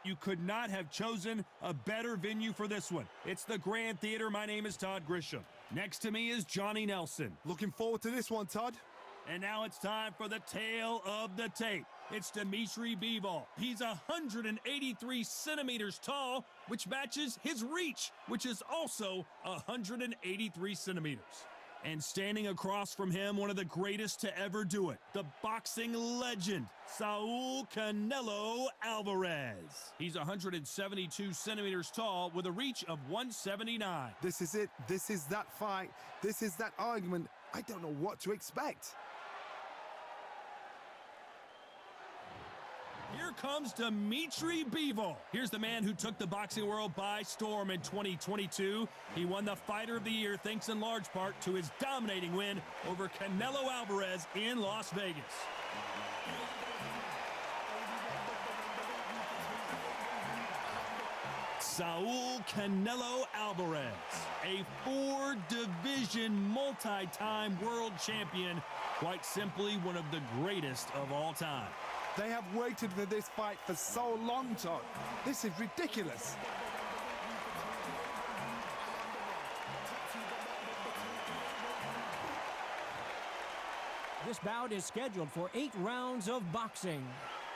You could not have chosen a better venue for this one. It's the Grand Theater. My name is Todd Grisham. Next to me is Johnny Nelson. Looking forward to this one, Todd. And now it's time for the tale of the tape. It's Dmitry Bivol. He's 183 centimeters tall, which matches his reach, which is also 183 centimeters. And standing across from him, one of the greatest to ever do it, the boxing legend, Saul Canelo Alvarez. He's 172 centimeters tall with a reach of 179. This is it. This is that fight. This is that argument. I don't know what to expect. Here comes Dmitry Bivol. Here's the man who took the boxing world by storm in 2022. He won the Fighter of the Year thanks in large part to his dominating win over Canelo Alvarez in Las Vegas. Saul Canelo Alvarez, a four-division multi-time world champion, quite simply one of the greatest of all time. They have waited for this fight for so long, Todd. This is ridiculous. This bout is scheduled for 8 rounds of boxing.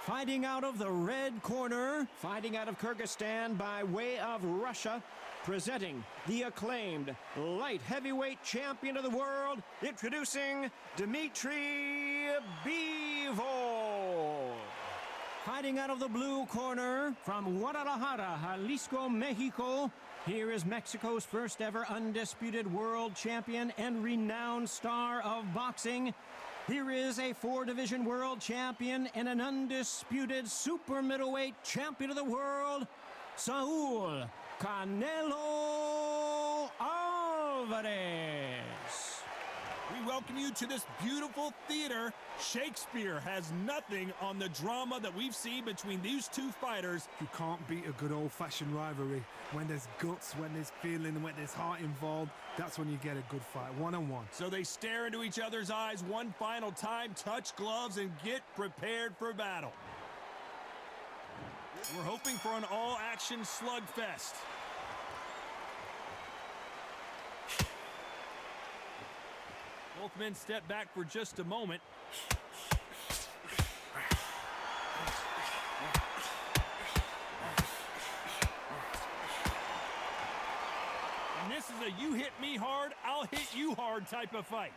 Fighting out of the red corner, fighting out of Kyrgyzstan by way of Russia, presenting the acclaimed light heavyweight champion of the world, introducing Dmitry Bivol. Fighting out of the blue corner, from Guadalajara, Jalisco, Mexico, here is Mexico's first ever undisputed world champion and renowned star of boxing. Here is a 4-division world champion and an undisputed super middleweight champion of the world, Saul Canelo Alvarez. We welcome you to this beautiful theater. Shakespeare has nothing on the drama that we've seen between these two fighters. You can't beat a good old-fashioned rivalry. When there's guts, when there's feeling, when there's heart involved, that's when you get a good fight, one-on-one. So they stare into each other's eyes one final time, touch gloves, and get prepared for battle. We're hoping for an all-action slugfest. Both men step back for just a moment. And this is a you hit me hard, I'll hit you hard type of fight.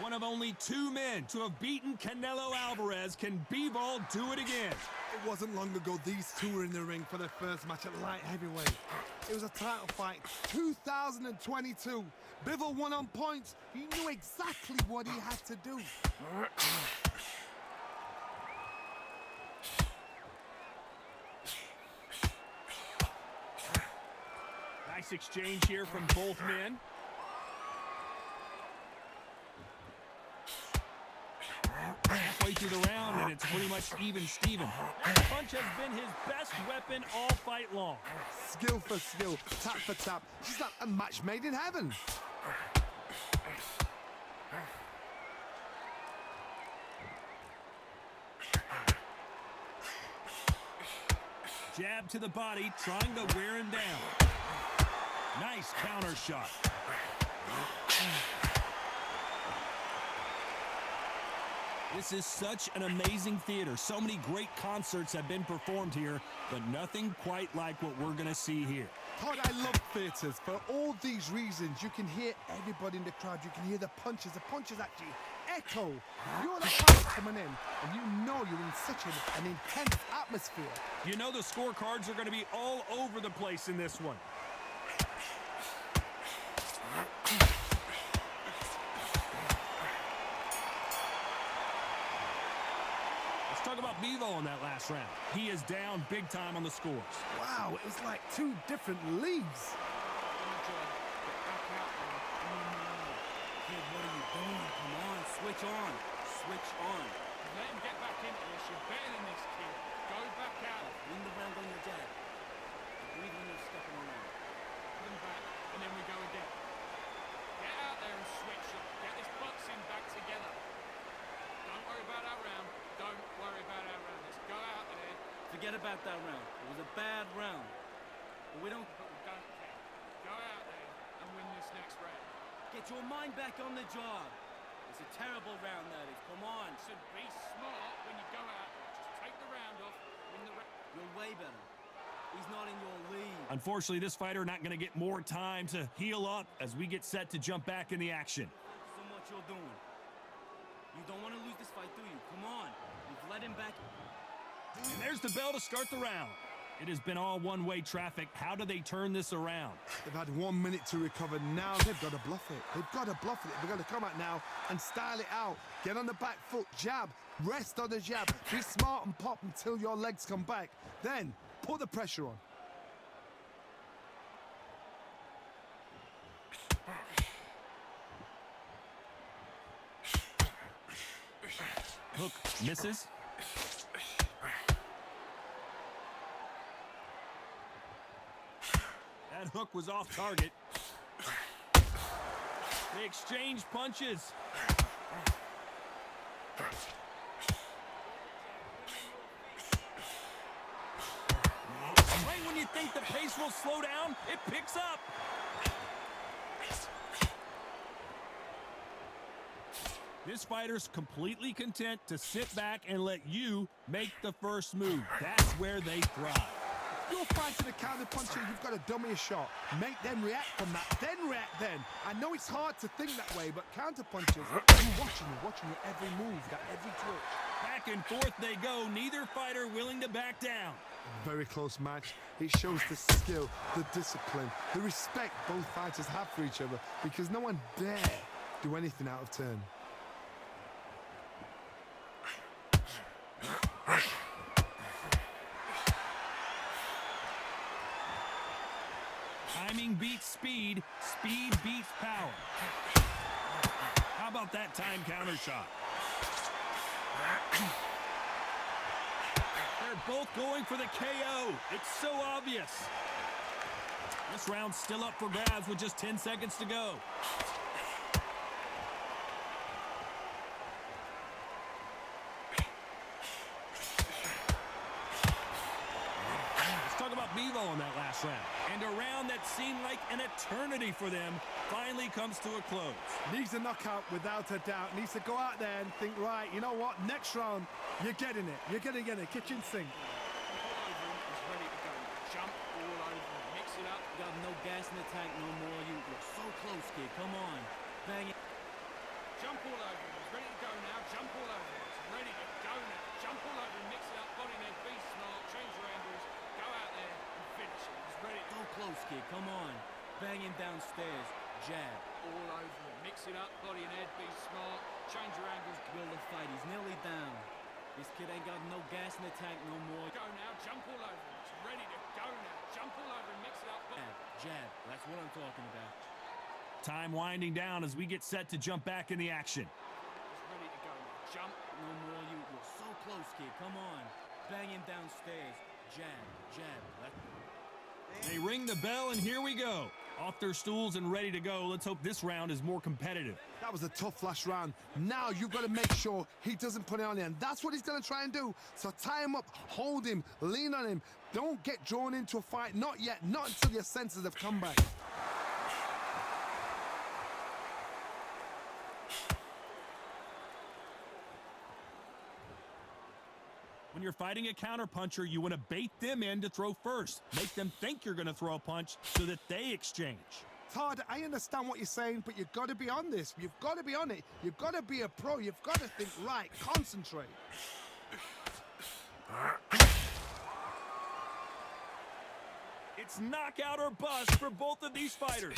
One of only 2 men to have beaten Canelo Alvarez. Can Bivol do it again? It wasn't long ago these two were in the ring for their first match at light heavyweight. It was a title fight, 2022. Bivol won on points. He knew exactly what he had to do. Nice exchange here from both men. Halfway through the round, and it's pretty much even Steven. That punch has been his best weapon all fight long. Skill for skill, tap for tap. Just like a match made in heaven. Jab to the body, trying to wear him down. Nice counter shot. This is such an amazing theater. So many great concerts have been performed here, but nothing quite like what we're going to see here. Todd, I love theaters. For all these reasons, you can hear everybody in the crowd. You can hear the punches. The punches actually echo. You're the fighter coming in, and you know you're in such an intense atmosphere. You know the scorecards are going to be all over the place in this one. Talk about Bivol in that last round. He is down big time on the scores. Wow, it was like 2 different leagues. Kid, what are you doing? Come on, switch on. Switch on. Let him get back into this. You're better than this, kid. Go back out. Win the round on your jab. Breathe when you're stepping around. Put him back, and then we go again. Get out there and switch up. Get this boxing back together. Don't worry about Forget about that round. It was a bad round. But we don't... But we don't care. Go out there and win this next round. Get your mind back on the job. It's a terrible round, that is. Come on. So be smart when you go out there. Just take the round off, win the round. You're way better. He's not in your league. Unfortunately, this fighter not going to get more time to heal up as we get set to jump back in the action. So much you're doing. You don't want to lose this fight, do you? Come on. You've let him back. And there's the bell to start the round. It has been all one-way traffic. How do they turn this around? They've had 1 minute to recover. Now they've got to bluff it. They've got to bluff it. They've got to come out now and style it out. Get on the back foot, jab, rest on the jab. Be smart and pop until your legs come back. Then put the pressure on. Hook misses. That hook was off target. They exchange punches. Right when you think the pace will slow down, it picks up. This fighter's completely content to sit back and let you make the first move. That's where they thrive. You're fighting a counter puncher, you've got to dummy a shot. Make them react from that, then react then. I know it's hard to think that way, but counter punchers, watching you every move, that every twitch. Back and forth they go, neither fighter willing to back down. Very close match. It shows the skill, the discipline, the respect both fighters have for each other, because no one dare do anything out of turn. Timing beats speed, speed beats power. How about that time counter shot? They're both going for the KO. It's so obvious. This round's still up for grabs with just 10 seconds to go. Let's talk about Bivol in that last round. And a round that seemed like an eternity for them finally comes to a close. Needs a knockout without a doubt. Needs to go out there and think, right, you know what, next round, you're getting it. You're going to get it. Kitchen sink. All over him, he's ready to go. Jump all over him. Mix it up. You got no gas in the tank no more. You're so close, kid. Come on. Bang it. Jump all over him. He's ready to go now. Jump all over him. He's ready to go now. Jump all over him. Mix it up. Body head. Be smart. Change your angles. Go out there and finish it. He's ready. So close, kid. Come on. Bang him downstairs. Jab. All over him. Mix it up. Body and head. Be smart. Change your angles. Will the fight. He's nearly down. This kid ain't got no gas in the tank no more. Go now. Jump all over him. He's ready to go now. Jump all over him. Mix it up. Jab. That's what I'm talking about. Time winding down as we get set to jump back in the action. He's ready to go now. Jump. No more. You're so close, kid. Come on. Bang him downstairs. Jab. Jab. They ring the bell, and here we go. Off their stools and ready to go. Let's hope this round is more competitive. That was a tough last round. Now you've got to make sure he doesn't put it on you, and that's what he's going to try and do. So tie him up, hold him, lean on him. Don't get drawn into a fight. Not yet. Not until your senses have come back. When you're fighting a counterpuncher, you want to bait them in to throw first. Make them think you're going to throw a punch so that they exchange. Todd, I understand what you're saying, but you've got to be on this. You've got to be on it. You've got to be a pro. You've got to think right. Concentrate. It's knockout or bust for both of these fighters.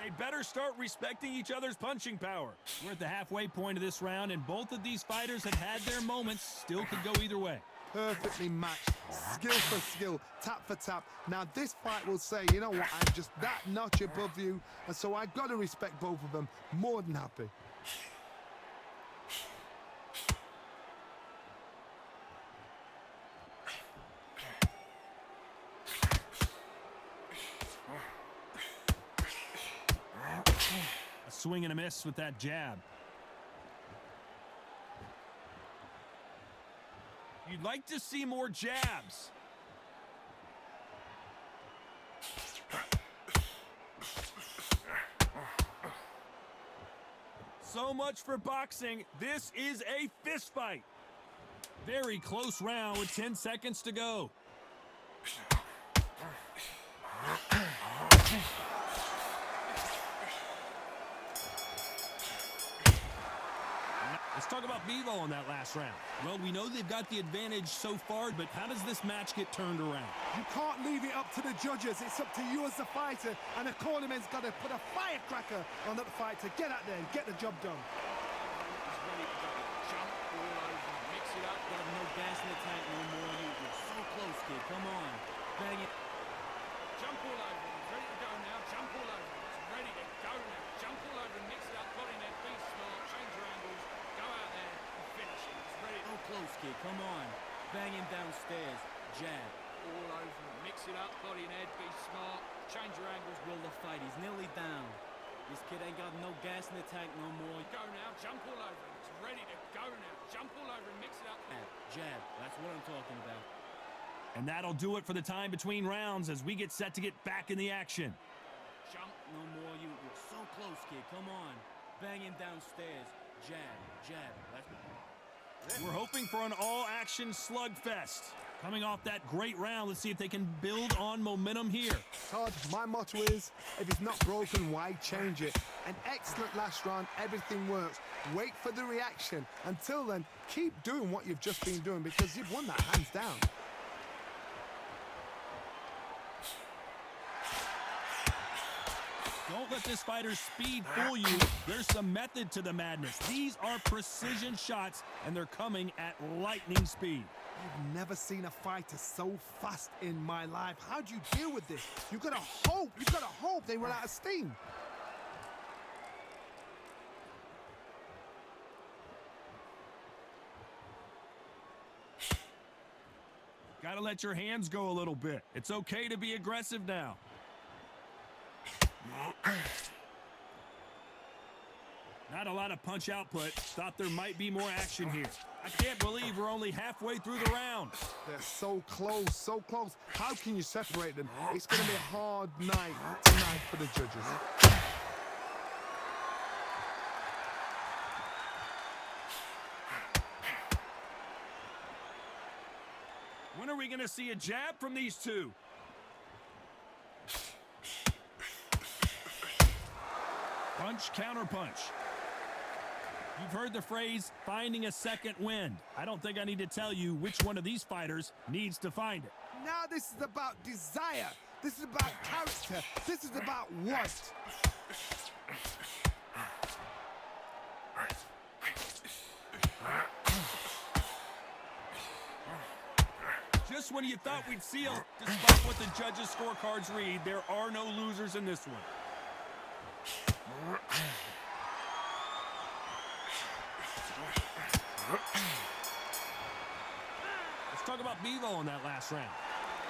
They better start respecting each other's punching power. We're at the halfway point of this round, and both of these fighters have had their moments. Still could go either way. Perfectly matched. Skill for skill. Tap for tap. Now this fight will say, you know what, I'm just that notch above you, and so I've got to respect both of them. More than happy. swing and a miss with that jab. You'd like to see more jabs. So much for boxing. This is a fist fight. Very close round with 10 seconds to go. Let's talk about Bivol in that last round. Well, we know they've got the advantage so far, but how does this match get turned around? You can't leave it up to the judges. It's up to you as the fighter, and the cornerman's got to put a firecracker on that fight to get out there and get the job done. He's ready to go. Jump all over. Mix it up. Got no gas in the tank no more. You're so close, kid. Come on. Bang it. Jump all over. He's ready to go now. Jump all over. He's ready to go now. Jump all over and mix it up. Body net. Be smart. Change your angles. Go out there and finish it. He's ready. So close, kid. Come on. Bang him downstairs. Jab. All over. Mix it up. Body and head. Be smart. Change your angles. Will the fight. He's nearly down. This kid ain't got no gas in the tank no more. Go now. Jump all over. He's ready to go now. Jump all over and mix it up. Jab. That's what I'm talking about. And that'll do it for the time between rounds as we get set to get back in the action. Jump. No more. You're so close, kid. Come on. Bang him downstairs. Jab. Jab. We're hoping for an all-action slugfest. Coming off that great round, let's see if they can build on momentum here. Todd, my motto is, if it's not broken, why change it? An excellent last round, everything works. Wait for the reaction. Until then, keep doing what you've just been doing because you've won that hands down. Don't let this fighter's speed fool you. There's some method to the madness. These are precision shots, and they're coming at lightning speed. I've never seen a fighter so fast in my life. How do you deal with this? You've got to hope they run out of steam. Got to let your hands go a little bit. It's okay to be aggressive now. Not a lot of punch output. Thought there might be more action here. I can't believe we're only halfway through the round. They're so close, so close. How can you separate them? It's going to be a hard night tonight for the judges. When are we going to see a jab from these two? Punch, counter punch. You've heard the phrase, finding a second wind. I don't think I need to tell you which one of these fighters needs to find it. Now this is about desire. This is about character. This is about what? Just when you thought we'd seal, despite what the judges' scorecards read, there are no losers in this one. Let's talk about Bivol in that last round.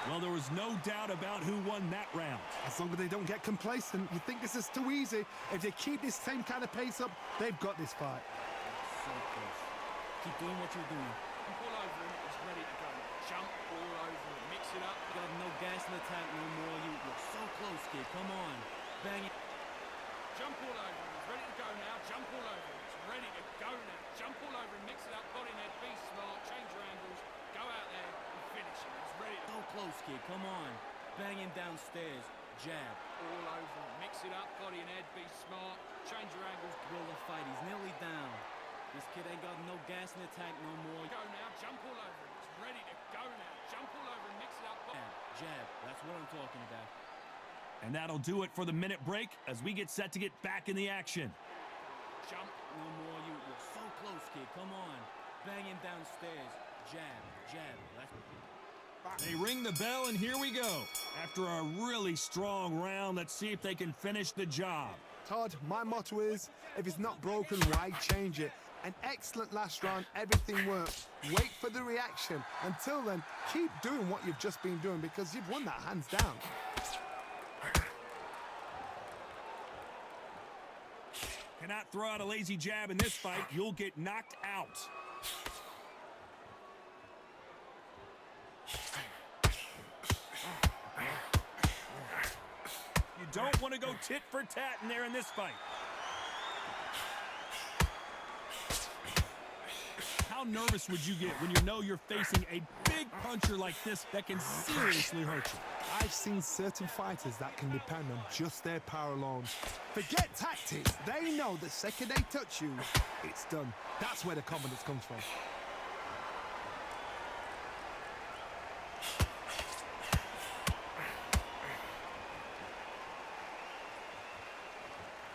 Well, there was no doubt about who won that round. As long as they don't get complacent, you think this is too easy. If they keep this same kind of pace up, they've got this fight. So close. Keep doing what you're doing. Jump all over him. He's ready to go. Jump all over him. Mix it up. Got no gas in the tank no more. You're so close, kid. Come on. Bang it. Jump all over him. He's ready to go now. Jump all over him. He's ready to go now. Jump all over him. Mix it up. Body net. Be smart. Change your angles. Go out there and finish him. He's ready to So close, kid. Come on. Bang him downstairs. Jab. all over him. Mix it up. Body and head. Be smart. Change your angles. Will the fight. He's nearly down. This kid ain't got no gas in the tank no more. Go now. Jump all over him. He's ready to go now. Jump all over him. Mix it up. Jab. That's what I'm talking about. And that'll do it for the minute break as we get set to get back in the action. Jump. No more. You're so close, kid. Come on. Bang him downstairs. Jab. Jab. They ring the bell, and here we go. After a really strong round, let's see if they can finish the job. Todd, my motto is, if it's not broken, why change it? An excellent last round, everything works. Wait for the reaction. Until then, keep doing what you've just been doing because you've won that hands down. Cannot throw out a lazy jab in this fight. You'll get knocked out. You don't want to go tit for tat in there in this fight. How nervous would you get when you know you're facing a big puncher like this that can seriously hurt you? I've seen certain fighters that can depend on just their power alone. Forget tactics. They know the second they touch you, it's done. That's where the confidence comes from.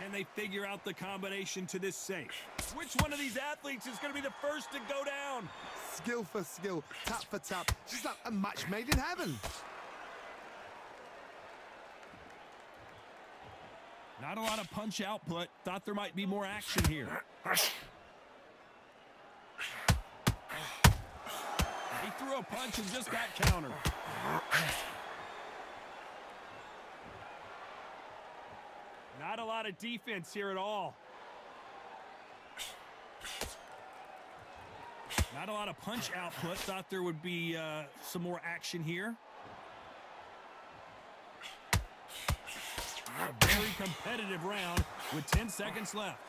Can they figure out the combination to this safe? Which one of these athletes is going to be the first to go down? Skill for skill, tap for tap. Just like a match made in heaven. Not a lot of punch output. Thought there might be more action here. He threw a punch and just got countered. Not a lot of defense here at all. Not a lot of punch output. Thought there would be some more action here. A very competitive round with 10 seconds left.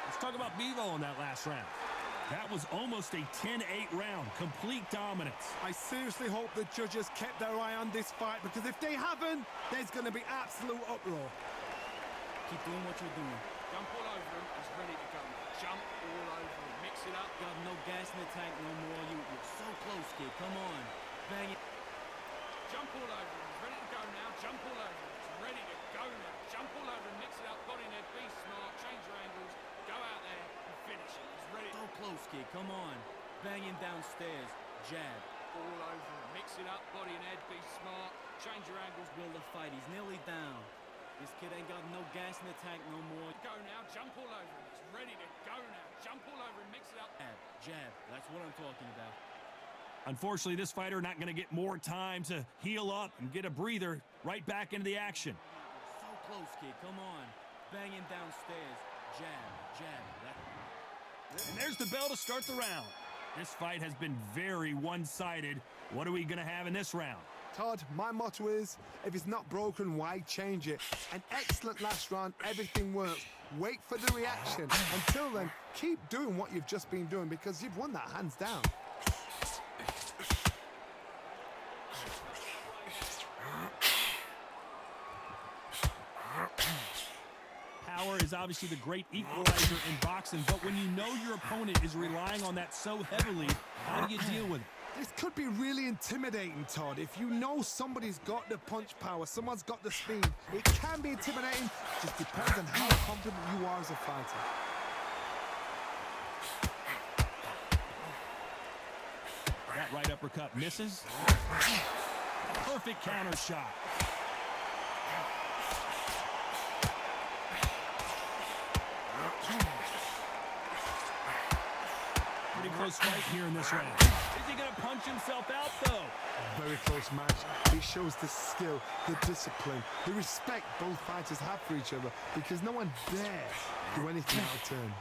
Let's talk about Bivol in that last round. That was almost a 10-8 round, complete dominance. I seriously hope the judges kept their eye on this fight, because if they haven't, there's going to be absolute uproar. Keep doing what you're doing. Jump all over him. He's ready to go. Jump all over him. Mix it up. Got no gas in the tank no more. You're so close, kid. Come on. Bang it. Jump all over him. He's ready to go now. Jump all over him. He's ready to go now. Jump all over him. Mix it up. Body in there. Be smart. Change your angles. Go out there and finish it. He's ready. So close, kid. Come on. Banging downstairs. Jab. All over him. Mix it up. Body and head. Be smart. Change your angles. Will the fight. He's nearly down. This kid ain't got no gas in the tank no more. Go now. Jump all over him. He's ready to go now. Jump all over him. Mix it up. Jab. That's what I'm talking about. Unfortunately, this fighter not going to get more time to heal up and get a breather. Right back into the action. So close, kid. Come on. Banging downstairs. Jab. Jab. And there's the bell to start the round. This fight has been very one-sided. What are we going to have in this round? Todd, my motto is, if it's not broken, why change it? An excellent last round, everything works. Wait for the reaction. Until then, keep doing what you've just been doing, because you've won that hands down. Power is obviously the great equalizer in boxing, but when you know your opponent is relying on that so heavily, how do you deal with it? This could be really intimidating, Todd. If you know somebody's got the punch power, someone's got the speed, it can be intimidating. Just depends on how confident you are as a fighter. That right uppercut misses. Perfect counter shot. Pretty close fight here in this round. Is he going to punch himself out, though? Very close match. It shows the skill, the discipline, the respect both fighters have for each other, because no one dares do anything out of turn.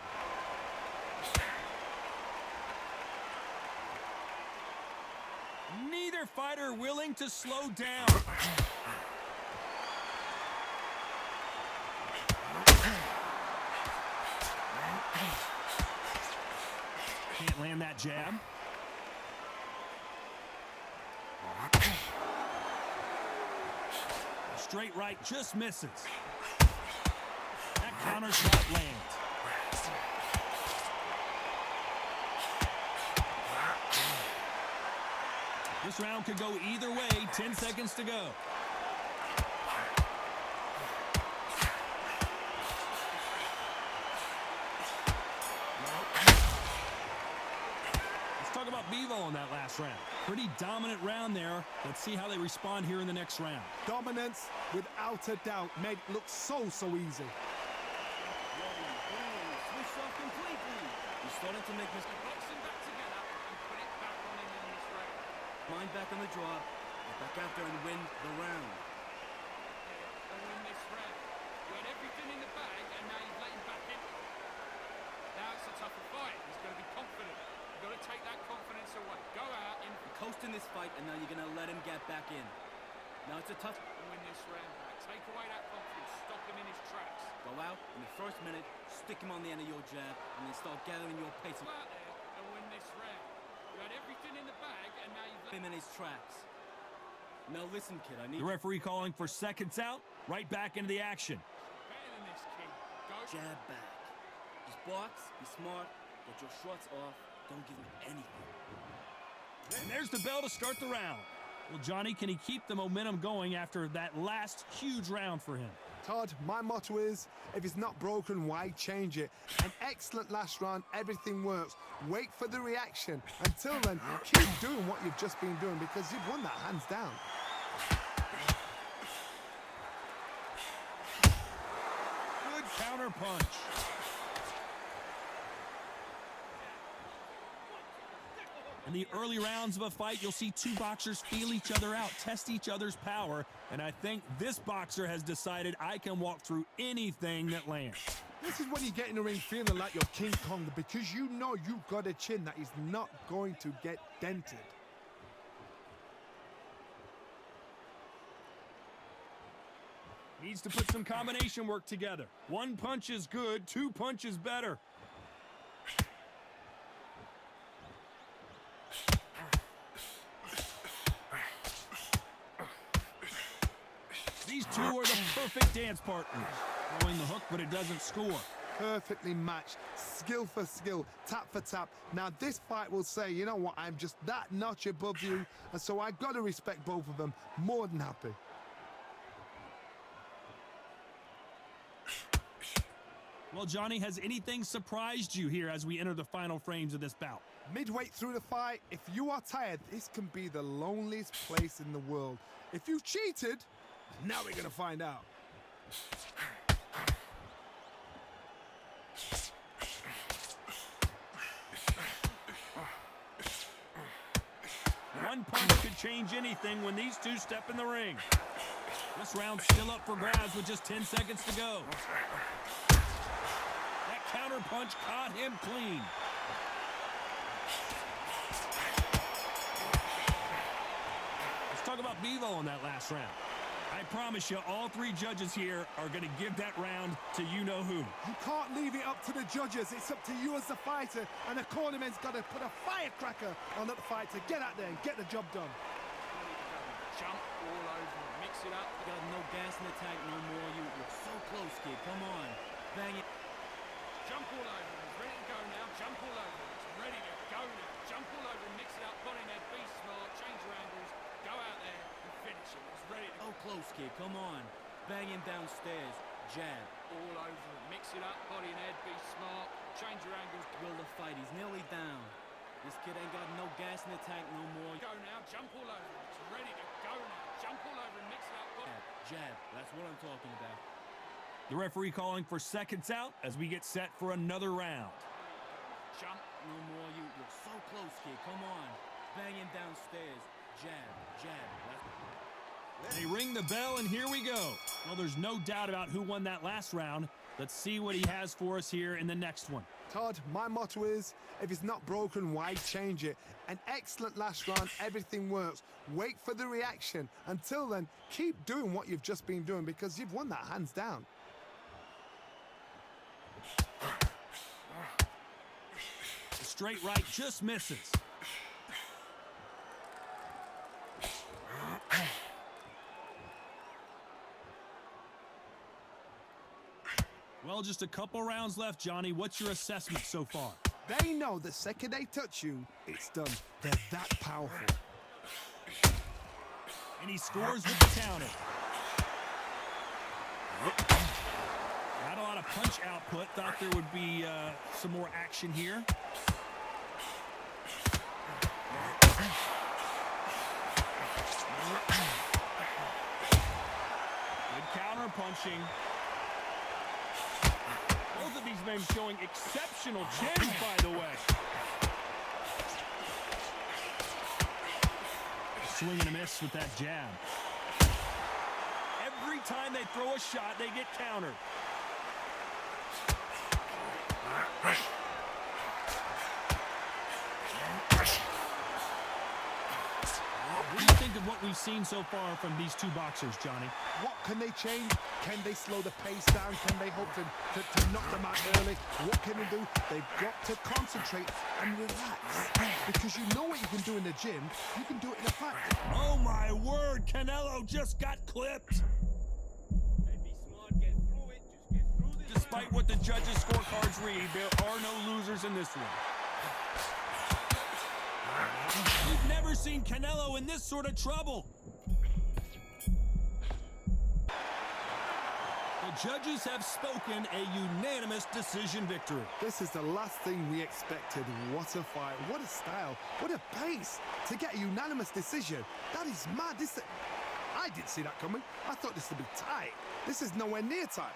Neither fighter willing to slow down. Can't land that jab. Straight right just misses. That counter shot lands. This round could go either way. 10 seconds to go. Let's talk about Bivol in that last round. Pretty dominant round there. Let's see how they respond here in the next round. Dominance, without a doubt, made it look so easy. Switched off completely. He's starting to make mistakes. Box him back together and put it back on him in this round. mind back on the draw. Get back out there and win the round. And win this round. You had everything in the bag, and now you've let him back in. Now it's a tougher fight. He's got to be confident. You've got to take that confidence away. Go out and You're coasting this fight, and now you're going to let him get back in. Now it's a tough... win this round back. Take away that confidence. Stop him in his tracks. Go out in the first minute, stick him on the end of your jab, and then start gathering your pace. Go out there and win this round. You had everything in the bag, and now you've let Him in his tracks. Now listen, kid, I need... The referee calling for seconds out, right back into the action. better than this, kid. Go. Jab back. Just box, be smart, get your shots off, don't give him anything. And there's the bell to start the round. Well, Johnny, can he keep the momentum going after that last huge round for him? Todd, my motto is, if it's not broken, why change it? An excellent last round, everything works. Wait for the reaction. Until then, keep doing what you've just been doing because you've won that hands down. Good counter punch. In the early rounds of a fight, you'll see two boxers feel each other out, test each other's power, and I think this boxer has decided I can walk through anything that lands. This is when you get in the ring feeling like you're King Kong because you know you've got a chin that is not going to get dented. Needs to put some combination work together. One punch is good, two punches better. These two are the perfect dance partners. Throwing the hook, but it doesn't score. Perfectly matched, skill for skill, tap for tap. Now this fight will say, you know what, I'm just that notch above you, and so I got to respect both of them. More than happy. Well, Johnny, has anything surprised you here as we enter the final frames of this bout? Midway through the fight, if you are tired, this can be the loneliest place in the world. If you cheated, now we're gonna find out. One punch could change anything when these two step in the ring. This round's still up for grabs with just 10 seconds to go. That counter punch caught him clean. Let's talk about Bivol in that last round. I promise you, all three judges here are going to give that round to you-know-who. You can't leave it up to the judges. It's up to you as the fighter, and the cornerman's got to put a firecracker on that fight to get out there and get the job done. Jump all over him. Mix it up. You got no gas in the tank no more. You're so close, kid. Come on. Bang it. Jump all over him. He's ready to go now. Jump all over him. He's ready to go now. Jump all over him. Mix it up. Body head. Be smart. Change your angles. Go out there and finish him. He's ready to go. So close, kid. Come on. Bang him downstairs. Jab. All over him. Mix it up. Body and head. Be smart. Change your angles. Will the fight. He's nearly down. This kid ain't got no gas in the tank no more. Go now. Jump all over him. He's ready to go now. Jump all over him. Mix it up. Body. Jab. That's what I'm talking about. The referee calling for seconds out as we get set for another round. Jump. No more. You're so close, kid. Come on. Bang him downstairs. Jab. Jab. They ring the bell, and here we go. Well, there's no doubt about who won that last round. Let's see what he has for us here in the next one. Todd, my motto is, if it's not broken, why change it? An excellent last round, everything works. Wait for the reaction. Until then, keep doing what you've just been doing because you've won that hands down. The straight right just misses. Well, just a couple rounds left, Johnny. What's your assessment so far? They know the second they touch you, it's done. They're that powerful. And he scores with the counter. Not a lot of punch output. Thought there would be some more action here. Good counter punching. Both of these men showing exceptional chins, by the way. swing and a miss with that jab. Every time they throw a shot, they get countered. What do you think of what we've seen so far from these two boxers, Johnny? What can they change? Can they slow the pace down? Can they hope to knock them out early? What can they do? They've got to concentrate and relax. Because you know what you can do in the gym, you can do it in a fight. Oh my word, Canelo just got clipped. Hey, be smart, get through it. Just get through this. Despite what the judges' scorecards read, there are no losers in this one. We've never seen Canelo in this sort of trouble. The judges have spoken, a unanimous decision victory. This is the last thing we expected. What a fight, what a style, what a pace to get a unanimous decision. That is mad. I didn't see that coming. I thought this would be tight. This is nowhere near tight.